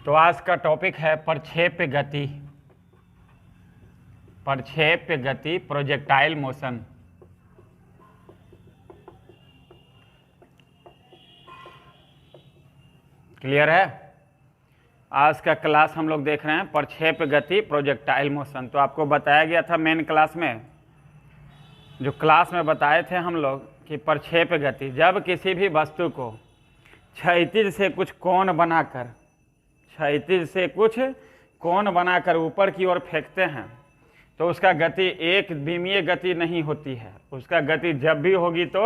तो आज का टॉपिक है प्रक्षेप्य गति। प्रक्षेप्य गति, प्रोजेक्टाइल मोशन। क्लियर है? आज का क्लास हम लोग देख रहे हैं प्रक्षेप्य गति, प्रोजेक्टाइल मोशन। तो आपको बताया गया था मेन क्लास में, जो क्लास में बताए थे हम लोग कि प्रक्षेप्य गति, जब किसी भी वस्तु को क्षैतिज से कुछ कोण बनाकर, क्षैतिज से कुछ कोण बनाकर ऊपर की ओर फेंकते हैं तो उसका गति एक विमीय गति नहीं होती है। उसका गति जब भी होगी तो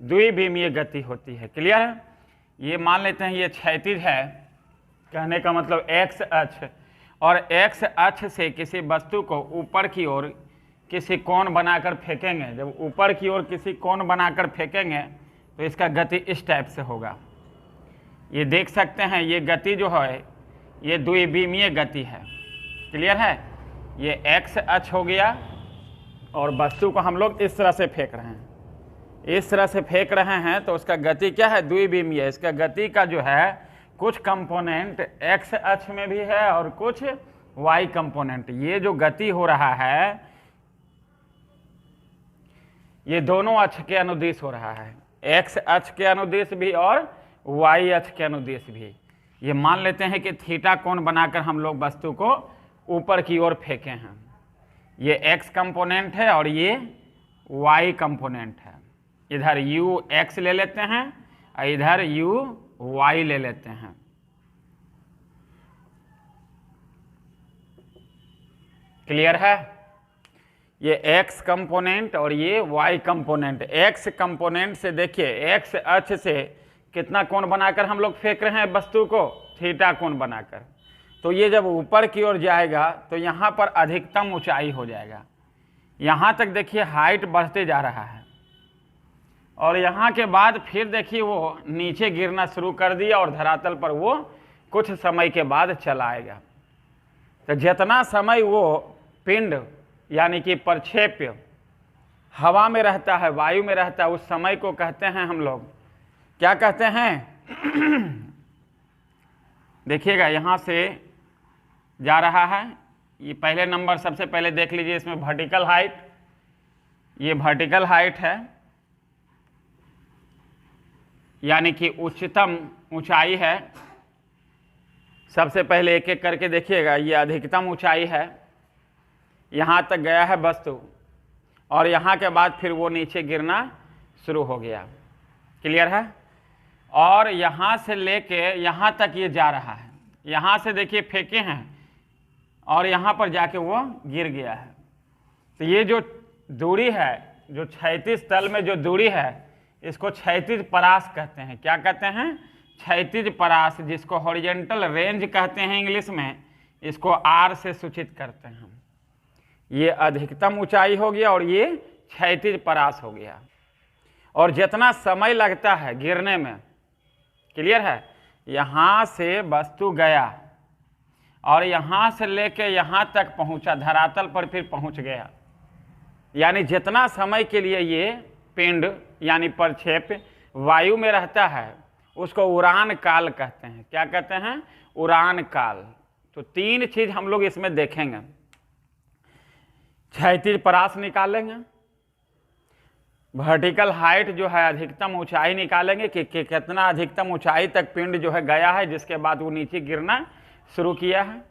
द्विविमीय गति होती है। क्लियर है? ये मान लेते हैं ये क्षैतिज है, कहने का मतलब एक्स अक्ष, और एक्स अक्ष से किसी वस्तु को ऊपर की ओर किसी कोण बनाकर फेंकेंगे। जब ऊपर की ओर किसी कोण बनाकर फेंकेंगे तो इसका गति इस टाइप से होगा। ये देख सकते हैं, ये गति जो है ये द्विविमीय गति है। क्लियर है? ये एक्स अक्ष हो गया और वस्तु को हम लोग इस तरह से फेंक रहे हैं, इस तरह से फेंक रहे हैं तो उसका गति क्या है? द्विविमीय। इसका गति का जो है कुछ कंपोनेंट एक्स अक्ष में भी है और कुछ वाई कंपोनेंट। ये जो गति हो रहा है ये दोनों अक्ष के अनुदिश हो रहा है, एक्स अक्ष के अनुदिश भी और वाई अक्ष के अनुदिश भी। ये मान लेते हैं कि थीटा कोण बनाकर हम लोग वस्तु को ऊपर की ओर फेंके हैं। ये एक्स कंपोनेंट है और ये वाई कंपोनेंट है। इधर यू एक्स ले लेते हैं और इधर यू वाई ले लेते हैं। क्लियर है? ये एक्स कंपोनेंट और ये वाई कंपोनेंट। एक्स कंपोनेंट से देखिए, एक्स अक्ष से कितना कोण बनाकर हम लोग फेंक रहे हैं वस्तु को? थीटा कोण बनाकर। तो ये जब ऊपर की ओर जाएगा तो यहाँ पर अधिकतम ऊंचाई हो जाएगा। यहाँ तक देखिए हाइट बढ़ते जा रहा है और यहाँ के बाद फिर देखिए वो नीचे गिरना शुरू कर दिया और धरातल पर वो कुछ समय के बाद चला आएगा। तो जितना समय वो पिंड यानी कि प्रक्षेप्य हवा में रहता है, वायु में रहता है, उस समय को कहते हैं हम लोग, क्या कहते हैं? देखिएगा यहाँ से जा रहा है, ये पहले नंबर सबसे पहले देख लीजिए, इसमें वर्टिकल हाइट, ये वर्टिकल हाइट है यानी कि उच्चतम ऊंचाई है। सबसे पहले एक एक करके देखिएगा, ये अधिकतम ऊंचाई है, यहाँ तक गया है वस्तु और यहाँ के बाद फिर वो नीचे गिरना शुरू हो गया। क्लियर है? और यहाँ से लेके यहाँ तक ये जा रहा है, यहाँ से देखिए फेंके हैं और यहाँ पर जाके वो गिर गया है। तो ये जो दूरी है, जो क्षैतिज तल में जो दूरी है, इसको क्षैतिज परास कहते हैं। क्या कहते हैं? क्षैतिज परास, जिसको हॉरिजॉन्टल रेंज कहते हैं इंग्लिश में, इसको आर से सूचित करते हैं। ये अधिकतम ऊंचाई हो गया और ये क्षैतिज परास हो गया। और जितना समय लगता है गिरने में, क्लियर है, यहाँ से वस्तु गया और यहाँ से लेके यहाँ तक पहुँचा, धरातल पर फिर पहुँच गया, यानी जितना समय के लिए ये पिंड यानी प्रक्षेप्य वायु में रहता है उसको उड़ान काल कहते हैं। क्या कहते हैं? उड़ान काल। तो तीन चीज हम लोग इसमें देखेंगे। क्षैतिज परास निकालेंगे, वर्टिकल हाइट जो है अधिकतम ऊंचाई निकालेंगे कि कितना अधिकतम ऊंचाई तक पिंड जो है गया है जिसके बाद वो नीचे गिरना शुरू किया है,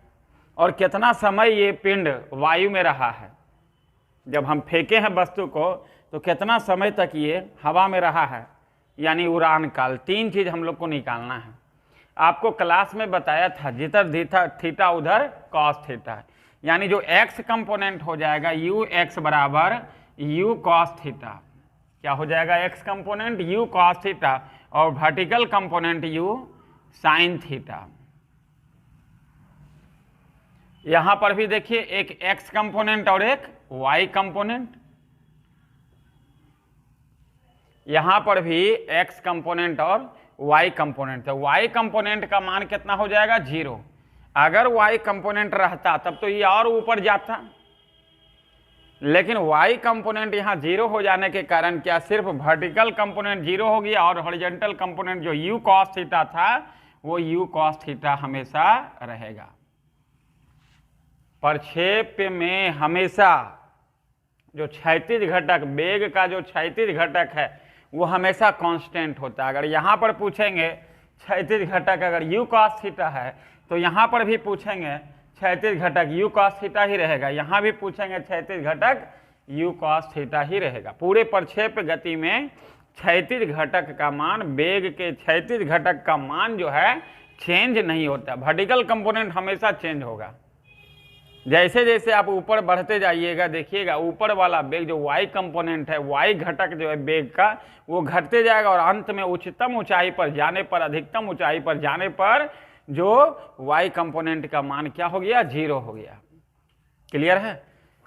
और कितना समय ये पिंड वायु में रहा है। जब हम फेंके हैं वस्तु को तो कितना समय तक ये हवा में रहा है, यानी उड़ान काल। तीन चीज हम लोग को निकालना है। आपको क्लास में बताया था, जिधर थीटा उधर कॉस थीटा, यानी जो एक्स कंपोनेंट हो जाएगा यू एक्स बराबर यू कॉस थीटा। क्या हो जाएगा? X component U cos theta और vertical component U sine theta. यहां पर भी देखिए एक एक्स कंपोनेंट और एक वाई कंपोनेंट, यहां पर भी एक्स कंपोनेंट और वाई कंपोनेंट। तो वाई कंपोनेंट का मान कितना हो जाएगा? 0। अगर वाई कंपोनेंट रहता तब तो ये और ऊपर जाता, लेकिन वाई कंपोनेंट यहाँ 0 हो जाने के कारण क्या सिर्फ वर्टिकल कंपोनेंट 0 हो गया और हॉरिजॉन्टल कंपोनेंट जो यू कॉस थीटा था वो u cos थीटा हमेशा रहेगा। प्रक्षेप में हमेशा जो क्षैतिज घटक, वेग का जो क्षैतिज घटक है वो हमेशा कांस्टेंट होता है। अगर यहाँ पर पूछेंगे क्षैतिज घटक अगर u cos थीटा है तो यहाँ पर भी पूछेंगे क्षैतिज घटक u cos थीटा ही रहेगा, यहाँ भी पूछेंगे क्षैतिज घटक u cos थीटा ही रहेगा। पूरे प्रक्षेप गति में क्षैतिज घटक का मान, वेग के क्षैतिज घटक का मान जो है चेंज नहीं होता, वर्टिकल कंपोनेंट हमेशा चेंज होगा। जैसे जैसे आप ऊपर बढ़ते जाइएगा देखिएगा ऊपर वाला वेग जो y कंपोनेंट है, y घटक जो है वेग का, वो घटते जाएगा और अंत में उच्चतम ऊंचाई पर जाने पर, अधिकतम ऊंचाई पर जाने पर जो y कंपोनेंट का मान क्या हो गया, 0 हो गया। क्लियर है?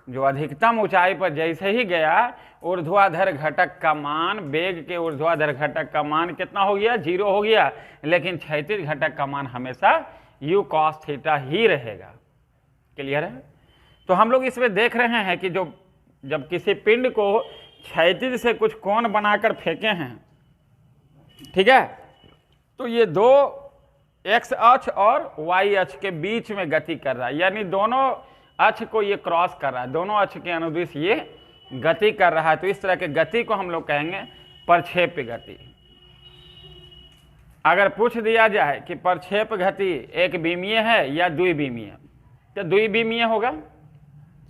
जो अधिकतम ऊंचाई पर जैसे ही गया ऊर्ध्वाधर घटक का मान, वेग के ऊर्ध्वाधर घटक का मान कितना हो गया, 0 हो गया, लेकिन क्षैतिज घटक का मान हमेशा u cos थीटा ही रहेगा। क्लियर है? तो हम लोग इसमें देख रहे हैं कि जो जब किसी पिंड को क्षैतिज से कुछ कोण बनाकर फेंके हैं, ठीक है, तो ये दो x अक्ष और y अक्ष के बीच में गति कर रहा है, यानी दोनों अक्ष को ये क्रॉस कर रहा है, दोनों अक्ष के अनुदिश ये गति कर रहा है। तो इस तरह के गति को हम लोग कहेंगे प्रक्षेप गति। अगर पूछ दिया जाए कि प्रक्षेप गति एक बीमीय है या द्विबीमीय, तो द्विबीमीय होगा,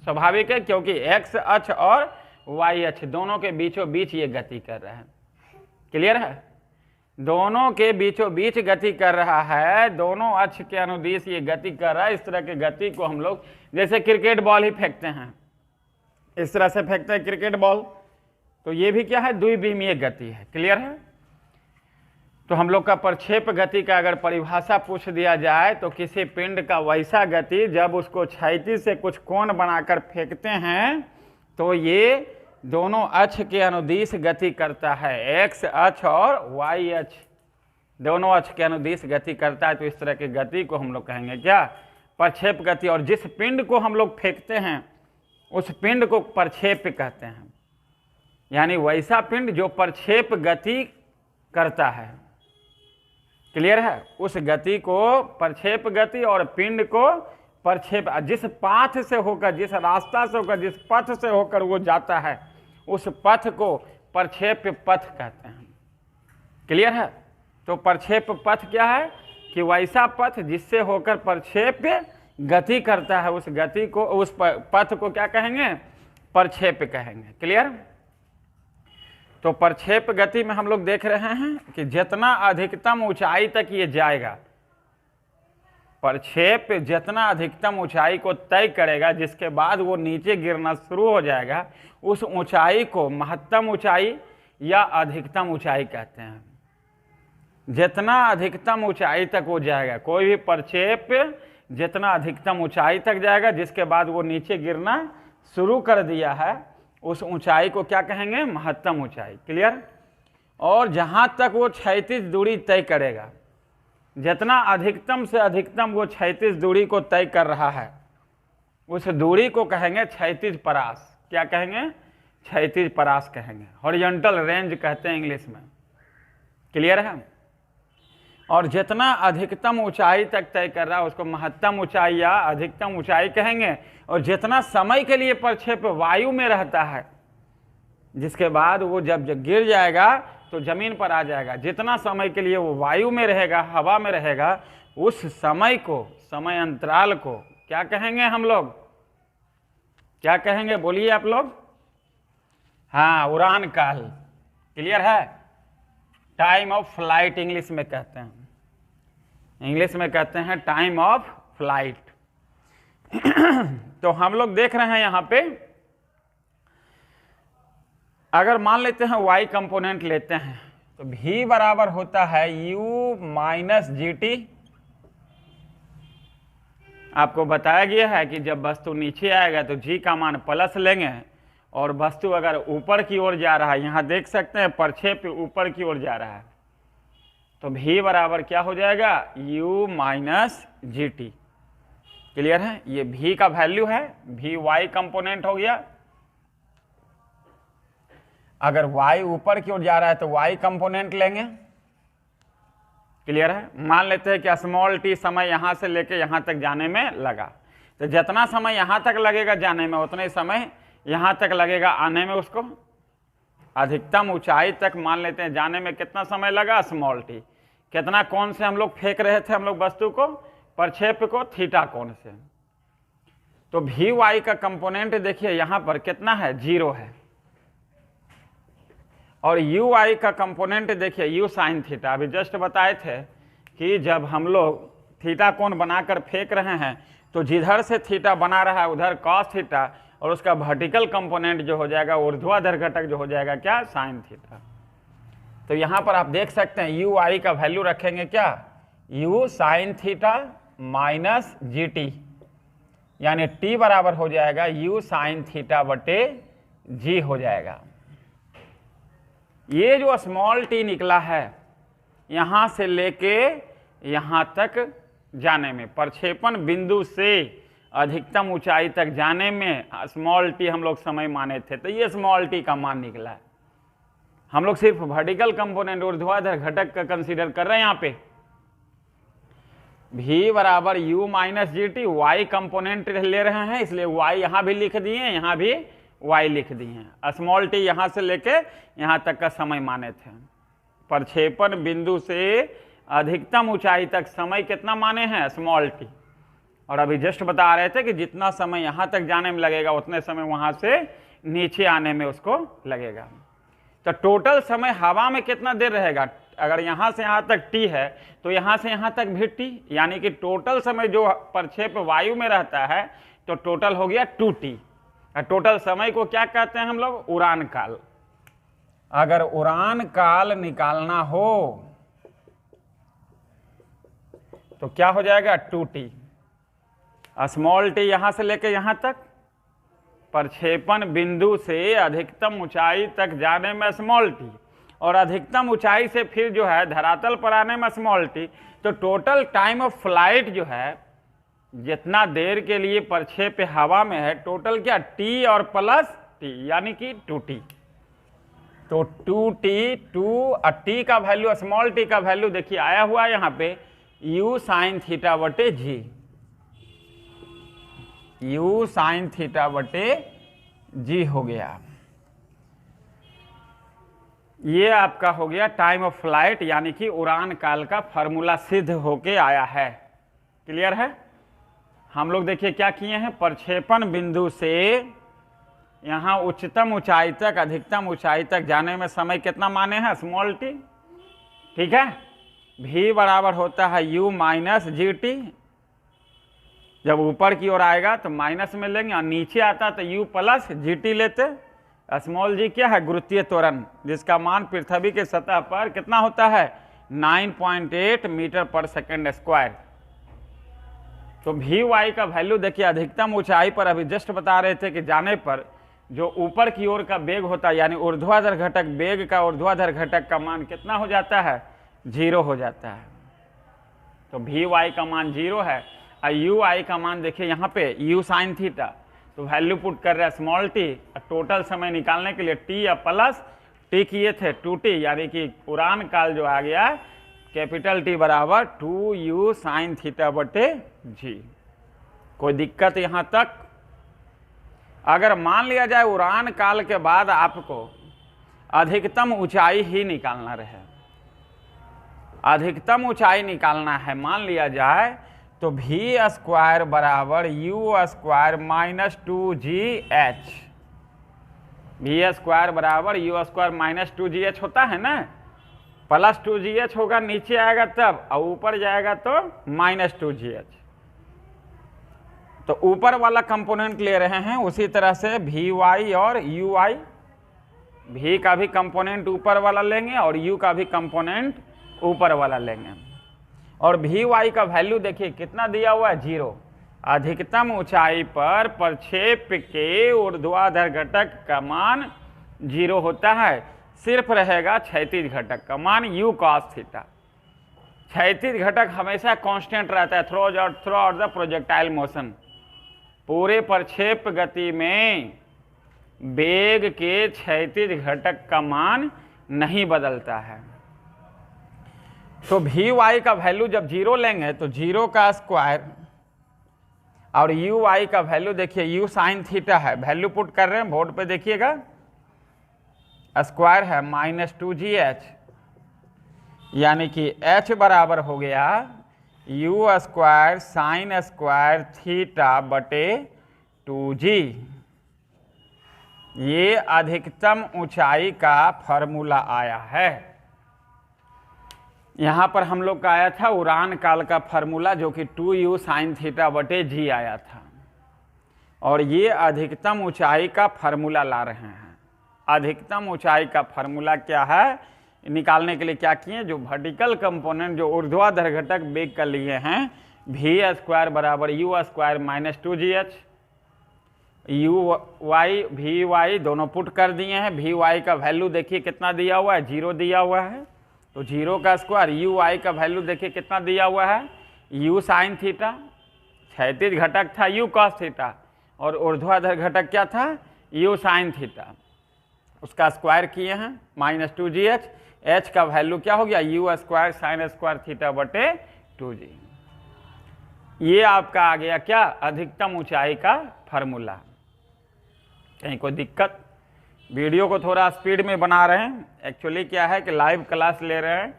स्वाभाविक है, क्योंकि x अक्ष और y अक्ष दोनों के बीचों बीच ये गति कर रहा है। क्लियर है? दोनों के बीचों बीच गति कर रहा है, दोनों अक्ष के अनुदिश ये गति कर रहा है। इस तरह की गति को हम लोग जैसे क्रिकेट बॉल ही फेंकते हैं, इस तरह से फेंकते हैं क्रिकेट बॉल, तो ये भी क्या है, द्विबीमीय गति है। क्लियर है? तो हम लोग का प्रक्षेप गति का अगर परिभाषा पूछ दिया जाए तो किसी पिंड का वैसा गति जब उसको क्षैतिज से कुछ कोण बनाकर फेंकते हैं तो ये दोनों अक्ष के अनुदिश गति करता है, x अक्ष और y अक्ष दोनों अक्ष के अनुदिश गति करता है। तो इस तरह की गति को हम लोग कहेंगे क्या, प्रक्षेप गति। और जिस पिंड को हम लोग फेंकते हैं उस पिंड को प्रक्षेप कहते हैं, यानी वैसा पिंड जो प्रक्षेप गति करता है। क्लियर है? उस गति को प्रक्षेप गति और पिंड को प्रक्षेप, जिस पाथ से होकर, जिस रास्ता से होकर, जिस पथ से होकर वो जाता है उस पथ को प्रक्षेप पथ कहते हैं। क्लियर है? तो प्रक्षेप पथ क्या है कि वैसा पथ जिससे होकर प्रक्षेप गति करता है, उस गति को, उस पथ को क्या कहेंगे, प्रक्षेप कहेंगे। क्लियर? तो प्रक्षेप गति में हम लोग देख रहे हैं कि जितना अधिकतम ऊंचाई तक ये जाएगा, प्रक्षेप जितना अधिकतम ऊंचाई को तय करेगा जिसके बाद वो नीचे गिरना शुरू हो जाएगा, उस ऊंचाई को महत्तम ऊंचाई या अधिकतम ऊंचाई कहते हैं। जितना अधिकतम ऊंचाई तक वो जाएगा, कोई भी प्रक्षेप जितना अधिकतम ऊंचाई तक जाएगा जिसके बाद वो नीचे गिरना शुरू कर दिया है, उस ऊंचाई को क्या कहेंगे, महत्तम ऊंचाई। क्लियर? और जहां तक वो क्षैतिज दूरी तय करेगा, जितना अधिकतम से अधिकतम वो क्षैतिज दूरी को तय कर रहा है उस दूरी को कहेंगे क्षैतिज परास। क्या कहेंगे? क्षैतिज परास कहेंगे, हॉरिजॉन्टल रेंज कहते हैं इंग्लिश में। क्लियर है? और जितना अधिकतम ऊंचाई तक तय कर रहा है उसको महत्तम ऊंचाई या अधिकतम ऊंचाई कहेंगे। और जितना समय के लिए प्रक्षेप वायु में रहता है, जिसके बाद वो जब गिर जाएगा तो जमीन पर आ जाएगा, जितना समय के लिए वो वायु में रहेगा, हवा में रहेगा, उस समय को, समय अंतराल को क्या कहेंगे हम लोग, क्या कहेंगे, बोलिए आप लोग? हाँ, उड़ान काल। क्लियर है? टाइम ऑफ फ्लाइट इंग्लिश में कहते हैं, इंग्लिश में कहते हैं टाइम ऑफ फ्लाइट। तो हम लोग देख रहे हैं यहां पे, अगर मान लेते हैं y कंपोनेंट लेते हैं तो v बराबर होता है u माइनस gt। आपको बताया गया है कि जब वस्तु नीचे आएगा तो g का मान प्लस लेंगे, और वस्तु अगर ऊपर की ओर जा रहा है, यहां देख सकते हैं प्रक्षेप ऊपर की ओर जा रहा है, तो v बराबर क्या हो जाएगा, u माइनस gt। क्लियर है? ये v का वैल्यू है, v y कंपोनेंट हो गया। अगर y ऊपर की ओर जा रहा है तो y कंपोनेंट लेंगे, क्लियर है। मान लेते हैं कि स्मॉल टी समय यहाँ से लेके यहाँ तक जाने में लगा, तो जितना समय यहाँ तक लगेगा जाने में उतना ही समय यहाँ तक लगेगा आने में। उसको अधिकतम ऊंचाई तक मान लेते हैं जाने में कितना समय लगा, स्मॉल टी। कितना कोण से हम लोग फेंक रहे थे हम लोग वस्तु को, प्रक्षेप को, थीटा कोण से। तो भी वाई का कंपोनेंट देखिए यहाँ पर कितना है, 0 है। और यू आई का कंपोनेंट देखिए यू साइन थीटा। अभी जस्ट बताए थे कि जब हम लोग थीटा कोण बनाकर फेंक रहे हैं तो जिधर से थीटा बना रहा है उधर कॉस थीटा, और उसका वर्टिकल कंपोनेंट जो हो जाएगा, ऊर्ध्वाधर घटक जो हो जाएगा क्या, साइन थीटा। तो यहाँ पर आप देख सकते हैं यू आई का वैल्यू रखेंगे क्या, you sine theta minus G T, यानी टी बराबर हो जाएगा यू साइन थीटा बटे जी हो जाएगा। ये जो स्मॉल टी निकला है यहाँ से लेके यहाँ तक जाने में, प्रक्षेपण बिंदु से अधिकतम ऊंचाई तक जाने में स्मॉल टी हम लोग समय माने थे, तो ये स्मॉल टी का मान निकला है। हम लोग सिर्फ वर्टिकल कंपोनेंट ऊर्ध्वाधर घटक का कंसीडर कर रहे हैं। यहाँ पे v बराबर u minus G T, Y component ले रहे हैं इसलिए y यहाँ भी लिख दिए, यहाँ भी y लिख दिए हैं। स्मॉल टी यहाँ से लेके यहाँ तक का समय माने थे। प्रक्षेपण बिंदु से अधिकतम ऊंचाई तक समय कितना माने हैं, स्मॉल टी। और अभी जस्ट बता रहे थे कि जितना समय यहाँ तक जाने में लगेगा उतने समय वहाँ से नीचे आने में उसको लगेगा। तो टोटल समय हवा में कितना देर रहेगा, अगर यहाँ से यहाँ तक टी है तो यहाँ से यहाँ तक भी टी, यानी कि टोटल समय जो प्रक्षेप वायु में रहता है तो टोटल हो गया 2t। टोटल समय को क्या कहते हैं हम लोग, उड़ान काल। अगर उड़ान काल निकालना हो तो क्या हो जाएगा, 2t। स्मॉल टी यहाँ से लेके यहाँ तक, प्रक्षेपण बिंदु से अधिकतम ऊंचाई तक जाने में स्मॉल टी, और अधिकतम ऊंचाई से फिर जो है धरातल पर आने में स्मॉल टी। तो टोटल टाइम ऑफ फ्लाइट जो है, जितना देर के लिए प्रक्षेप हवा में है, टोटल क्या, टी और प्लस टी, यानी कि 2t। तो 2t, टी का वैल्यू, स्मॉल टी का वैल्यू देखिए आया हुआ है यहाँ पे u साइन थीटा बटे जी, u साइन थीटा बटे जी हो गया। ये आपका हो गया टाइम ऑफ फ्लाइट, यानी कि उड़ान काल का फॉर्मूला सिद्ध होके आया है। क्लियर है। हम लोग देखिए क्या किए हैं, प्रक्षेपण बिंदु से यहाँ उच्चतम ऊंचाई तक, अधिकतम ऊंचाई तक जाने में समय कितना माने हैं, स्मॉल टी। ठीक है। v बराबर होता है u माइनस जी टी। जब ऊपर की ओर आएगा तो माइनस में लेंगे, और नीचे आता तो u प्लस जी टी लेते। स्मॉल जी क्या है, गुरुत्वीय त्वरण, जिसका मान पृथ्वी के सतह पर कितना होता है, 9.8 मीटर पर सेकेंड स्क्वायर। तो वी वाई का वैल्यू देखिए अधिकतम ऊंचाई पर, अभी जस्ट बता रहे थे कि जाने पर जो ऊपर की ओर का वेग होता है, यानी ऊर्ध्वाधर घटक, वेग का ऊर्ध्वाधर घटक का मान कितना हो जाता है, 0 हो जाता है। तो वी वाई का मान 0 है, और यू आई का मान देखिए यहाँ पे यू साइन थीटा। तो वैल्यू पुट कर रहे हैं स्मॉल टी, टोटल समय निकालने के लिए टी या प्लस टी किए थे 2t, यानी कि उड़ान काल जो आ गया कैपिटल टी बराबर 2u साइन थीटा बटे जी। कोई दिक्कत यहाँ तक। अगर मान लिया जाए उड़ान काल के बाद आपको अधिकतम ऊंचाई ही निकालना रहे, अधिकतम ऊंचाई निकालना है, मान लिया जाए तो v स्क्वायर बराबर u square minus 2gh, v square बराबर u स्क्वायर माइनस 2gh होता है ना, प्लस 2gh होगा नीचे आएगा तब, और ऊपर जाएगा तो माइनस 2gh। तो ऊपर वाला कंपोनेंट ले रहे हैं, उसी तरह से vy और ui, v का भी कंपोनेंट ऊपर वाला लेंगे और u का भी कंपोनेंट ऊपर वाला लेंगे। और वी वाई का वैल्यू देखिए कितना दिया हुआ है, 0। अधिकतम ऊंचाई पर प्रक्षेप के ऊर्ध्वाधर घटक का मान 0 होता है, सिर्फ रहेगा क्षैतिज घटक का मान u cos थीटा। क्षैतिज घटक हमेशा कांस्टेंट रहता है through out the projectile motion. पूरे प्रक्षेप गति में वेग के क्षैतिज घटक का मान नहीं बदलता है। तो वी वाई का वैल्यू जब जीरो लेंगे तो जीरो का स्क्वायर और यू वाई का वैल्यू देखिए यू साइन थीटा है, वैल्यू पुट कर रहे हैं बोर्ड पे देखिएगा, स्क्वायर है -2gh, यानी कि h बराबर हो गया you square sine square theta बटे 2g। ये अधिकतम ऊंचाई का फॉर्मूला आया है। यहाँ पर हम लोग का आया था उड़ान काल का फॉर्मूला जो कि 2u साइन थीटा बटे g आया था, और ये अधिकतम ऊंचाई का फॉर्मूला ला रहे हैं। अधिकतम ऊंचाई का फॉर्मूला क्या है निकालने के लिए क्या किए, जो वर्टिकल कंपोनेंट जो ऊर्ध्वाधर घटक बेग कर लिए हैं, वी स्क्वायर बराबर U square -2gh, U Y V Y दोनों पुट कर दिए हैं। वी वाई का वैल्यू देखिए कितना दिया हुआ है, 0 दिया हुआ है, तो 0 का स्क्वायर। यू वाई का वैल्यू देखिए कितना दिया हुआ है, यू साइन थीटा, क्षैतिज घटक था यू कॉस थीटा, और ऊर्ध्वाधर घटक क्या था यू साइन थीटा, उसका स्क्वायर किए हैं -2gh। h का वैल्यू क्या हो गया you square sine square theta बटे 2g। ये आपका आ गया क्या अधिकतम ऊंचाई का फॉर्मूला। कहीं कोई दिक्कत? वीडियो को थोड़ा स्पीड में बना रहे हैं, एक्चुअली क्या है कि लाइव क्लास ले रहे हैं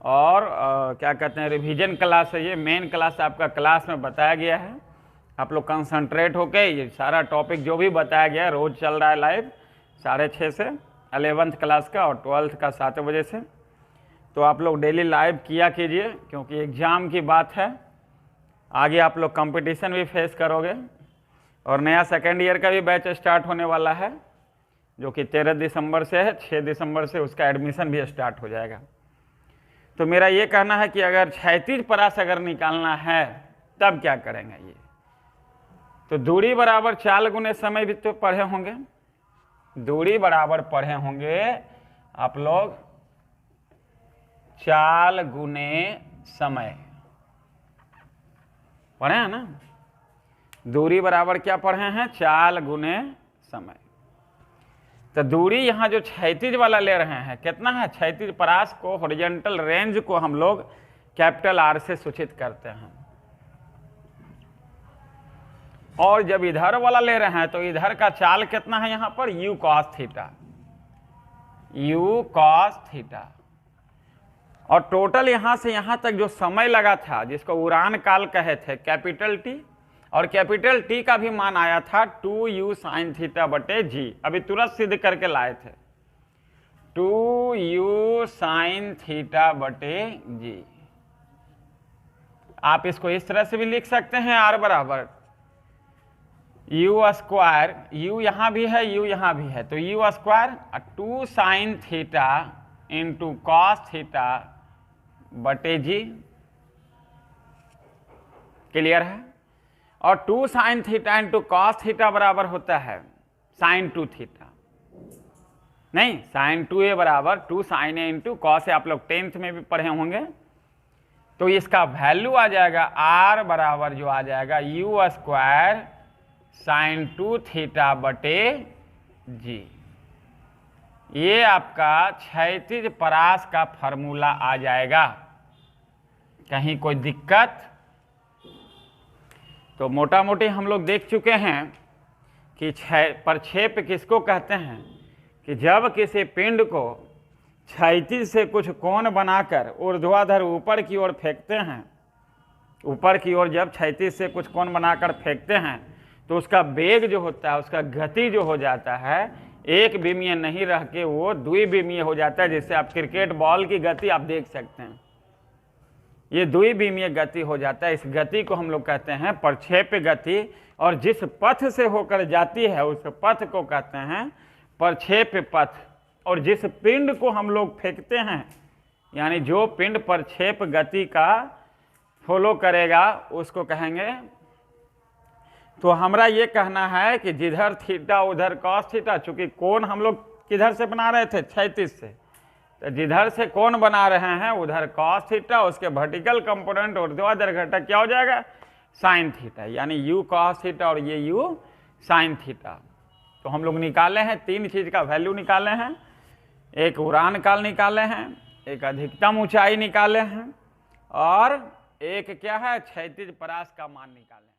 और क्या कहते हैं रिवीजन क्लास है, ये मेन क्लास आपका क्लास में बताया गया है। आप लोग कंसंट्रेट होके ये सारा टॉपिक जो भी बताया गया है रोज़ चल रहा है लाइव 6:30 से 11th क्लास का और 12th का 7 बजे से, तो आप लोग डेली लाइव किया कीजिए, क्योंकि एग्ज़ाम की बात है, आगे आप लोग कंपटीशन भी फेस करोगे। और नया सेकेंड ईयर का भी बैच स्टार्ट होने वाला है जो कि 13 दिसंबर से है, 6 दिसंबर से उसका एडमिशन भी स्टार्ट हो जाएगा। तो मेरा ये कहना है कि अगर क्षैतिज परास अगर निकालना है तब क्या करेंगे, ये तो दूरी बराबर चाल गुने समय भी तो पढ़े होंगे, दूरी बराबर पढ़े होंगे आप लोग चाल गुने समय पढ़े हैं ना। दूरी बराबर क्या पढ़े हैं, चाल गुने समय। तो दूरी यहाँ जो क्षैतिज वाला ले रहे हैं कितना है, क्षैतिज परास को हॉरिजॉन्टल रेंज को हम लोग कैपिटल R से सूचित करते हैं, और जब इधर वाला ले रहे हैं तो इधर का चाल कितना है यहाँ पर u cos theta, u cos theta. और टोटल यहाँ से यहाँ तक जो समय लगा था जिसको उड़ान काल कहे थे कैपिटल T, और कैपिटल T का भी मान आया था 2u साइन थीटा बटे g। अभी तुरंत सिद्ध करके लाए थे 2u साइन थीटा बटे g। आप इसको इस तरह से भी लिख सकते हैं r बराबर यू स्क्वायर, यू यहाँ भी है यू यहाँ भी है, तो you square 2 sine theta into cos theta बटे जी। क्लियर है? और 2 sine theta into cos theta बराबर होता है साइन 2 थीटा, नहीं साइन 2a बराबर 2 sign A into cos A, आप लोग 10th में भी पढ़े होंगे। तो इसका वैल्यू आ जाएगा r बराबर जो आ जाएगा यू स्क्वायर साइन 2 थीटा बटे जी। ये आपका क्षैतिज परास का फॉर्मूला आ जाएगा। कहीं कोई दिक्कत? तो मोटा मोटी हम लोग देख चुके हैं कि प्रक्षेप किसको कहते हैं, कि जब किसी पिंड को क्षैतिज से कुछ कोण बनाकर ऊर्ध्वाधर ऊपर की ओर फेंकते हैं, ऊपर की ओर जब क्षैतिज से कुछ कोण बनाकर फेंकते हैं तो उसका वेग जो होता है, उसका गति जो हो जाता है एक विमीय नहीं रह के वो द्विविमीय हो जाता है। जैसे आप क्रिकेट बॉल की गति आप देख सकते हैं, ये द्विविमीय गति हो जाता है। इस गति को हम लोग कहते हैं प्रक्षेप गति, और जिस पथ से होकर जाती है उस पथ को कहते हैं प्रक्षेप पथ। और जिस पिंड को हम लोग फेंकते हैं, यानी जो पिंड प्रक्षेप गति का फॉलो करेगा उसको कहेंगे। तो हमारा ये कहना है कि जिधर थीटा उधर कॉस थीटा, चूंकि कोण हम लोग किधर से बना रहे थे क्षैतिज से, तो जिधर से कोण बना रहे हैं उधर कॉस थीटा, उसके वर्टिकल कंपोनेंट ऊर्ध्वाधर घटक क्या हो जाएगा साइन थीटा, यानी यू कॉस थीटा और ये यू साइन थीटा। तो हम लोग निकाले हैं 3 चीज का वैल्यू निकाले हैं, एक उड़ान काल निकाले हैं, एक अधिकतम ऊंचाई निकाले हैं और एक क्या है, क्षैतिज परास का मान निकाले हैं।